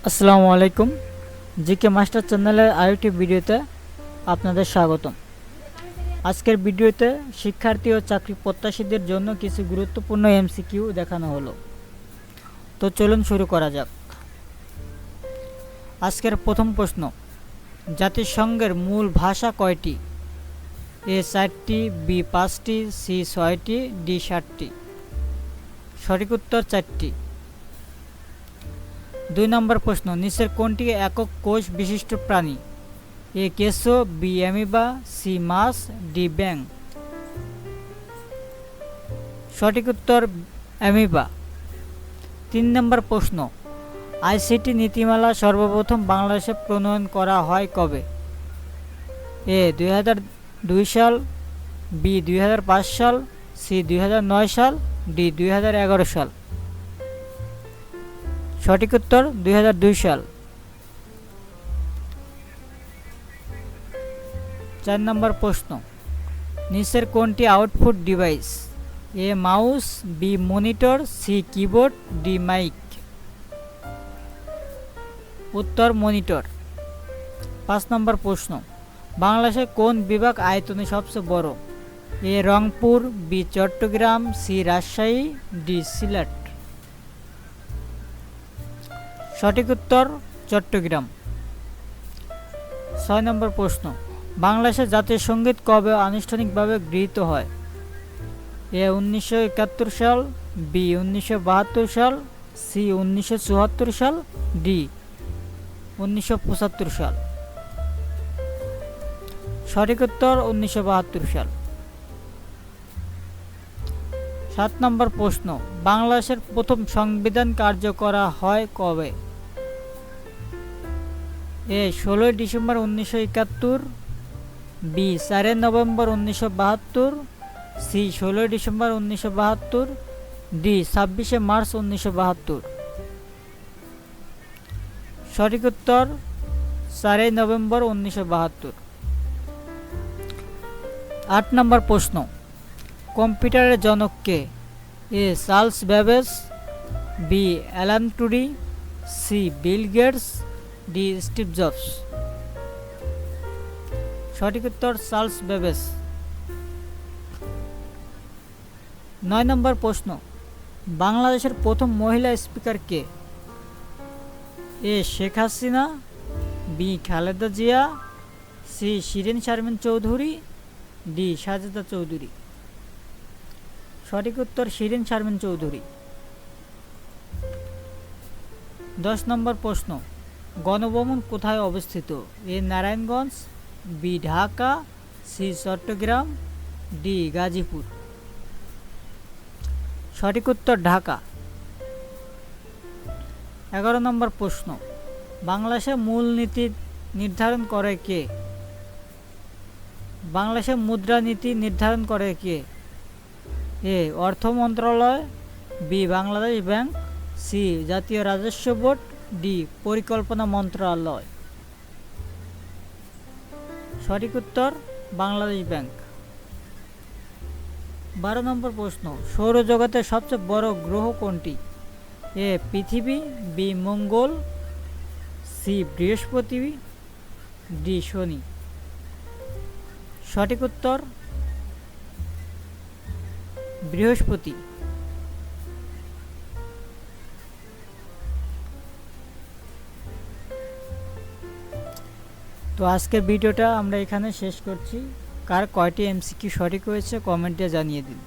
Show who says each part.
Speaker 1: আসসালামু আলাইকুম। GK master চ্যানেলের আরেকটি ভিডিওতে আপনাদের স্বাগতম। আজকের ভিডিওতে শিক্ষার্থী ও চাকরি প্রত্যাশীদের জন্য কিছু গুরুত্বপূর্ণ এমসিকিউ দেখানো হলো। তো চলুন শুরু করা যাক। আজকের প্রথম প্রশ্ন, জাতিসংঘের মূল ভাষা কয়টি? এ 4টি, বি 5টি, সি 6টি, ডি 7টি। সঠিক উত্তর 4টি। 2 নম্বর প্রশ্ন, নিচের কোনটি একক কোষ বিশিষ্ট প্রাণী? এ কেঁচো, বি অ্যামিবা, সি মাছ, ডি ব্যাঙ। সঠিক উত্তর অ্যামিবা। 3 নম্বর প্রশ্ন, আইসিটি নীতিমালা সর্বপ্রথম বাংলাদেশে প্রণয়ন করা হয় কবে? এ 2002 সাল, বি 2005 সাল, সি 2009 সাল, ডি 2011 সাল। সঠিক উত্তর 2002 সাল। 4 নম্বর প্রশ্ন, নিচের কোনটি output device? A mouse, B monitor, C keyboard, D mic. উত্তর মনিটর। 5 নম্বর প্রশ্ন, বাংলাদেশের কোন বিভাগ আয়তনে সবচেয়ে বড়? A Rangpur, B Chittagong, C Rajshahi, D Sylhet. সঠিক উত্তর চট্টগ্রাম। 6 নম্বর প্রশ্ন, বাংলাদেশের জাতীয় সঙ্গীত কবে আনুষ্ঠানিকভাবে গৃহীত হয়? এ 1971 সাল, বি 1972 সাল, সি 1974 সাল, ডি 1975 সাল। সঠিক উত্তর 1972 সাল। 7 নম্বর প্রশ্ন, বাংলাদেশের প্রথম সংবিধান কার্যকর হয় কবে? A 16 December 1971, B 4 November 1972, C 16 December 1972, D 26 March 1972। সঠিক উত্তর 4 নভেম্বর 1972। 8 নম্বর প্রশ্ন, কম্পিউটারের জনক কে? A Charles Babbage, B Alan Turing, C Bill Gates, D Steve Jobs. সঠিক উত্তর চার্লস ব্যাবেজ। 9 নম্বর প্রশ্ন, বাংলাদেশের প্রথম মহিলা স্পিকার কে? A Sheikh Hasina, B Khaleda Zia, C Shirin Sharmin Chowdhury, D Sajeda Chowdhury. সঠিক উত্তর শিরিন শারমিন চৌধুরী। 10 নম্বর প্রশ্ন, গণভবন কোথায় অবস্থিত? A Narayanganj, B Dhaka, C Chittagong, D Gazipur. সঠিক উত্তর ঢাকা। 11 নম্বর প্রশ্ন, বাংলাদেশের মূলনীতি নির্ধারণ করে কে? বাংলাদেশের মুদ্রানীতি নির্ধারণ করে কে? এ অর্থ মন্ত্রণালয়, বি বাংলাদেশ ব্যাংক, সি জাতীয় রাজস্ব বোর্ড, ডি পরিকল্পনা মন্ত্রণালয়। সঠিক উত্তর বাংলাদেশ ব্যাংক। 12 নম্বর প্রশ্ন, সৌরজগতের সবচেয়ে বড় গ্রহ কোনটি? এ পৃথিবী, বি মঙ্গল, সি বৃহস্পতি, ডি শনি। সঠিক উত্তর বৃহস্পতি। তো আজকের ভিডিওটা আমরা এখানে শেষ করছি। কার কয়টি এমসিকিউ সঠিক হয়েছে কমেন্টে জানিয়ে দিন।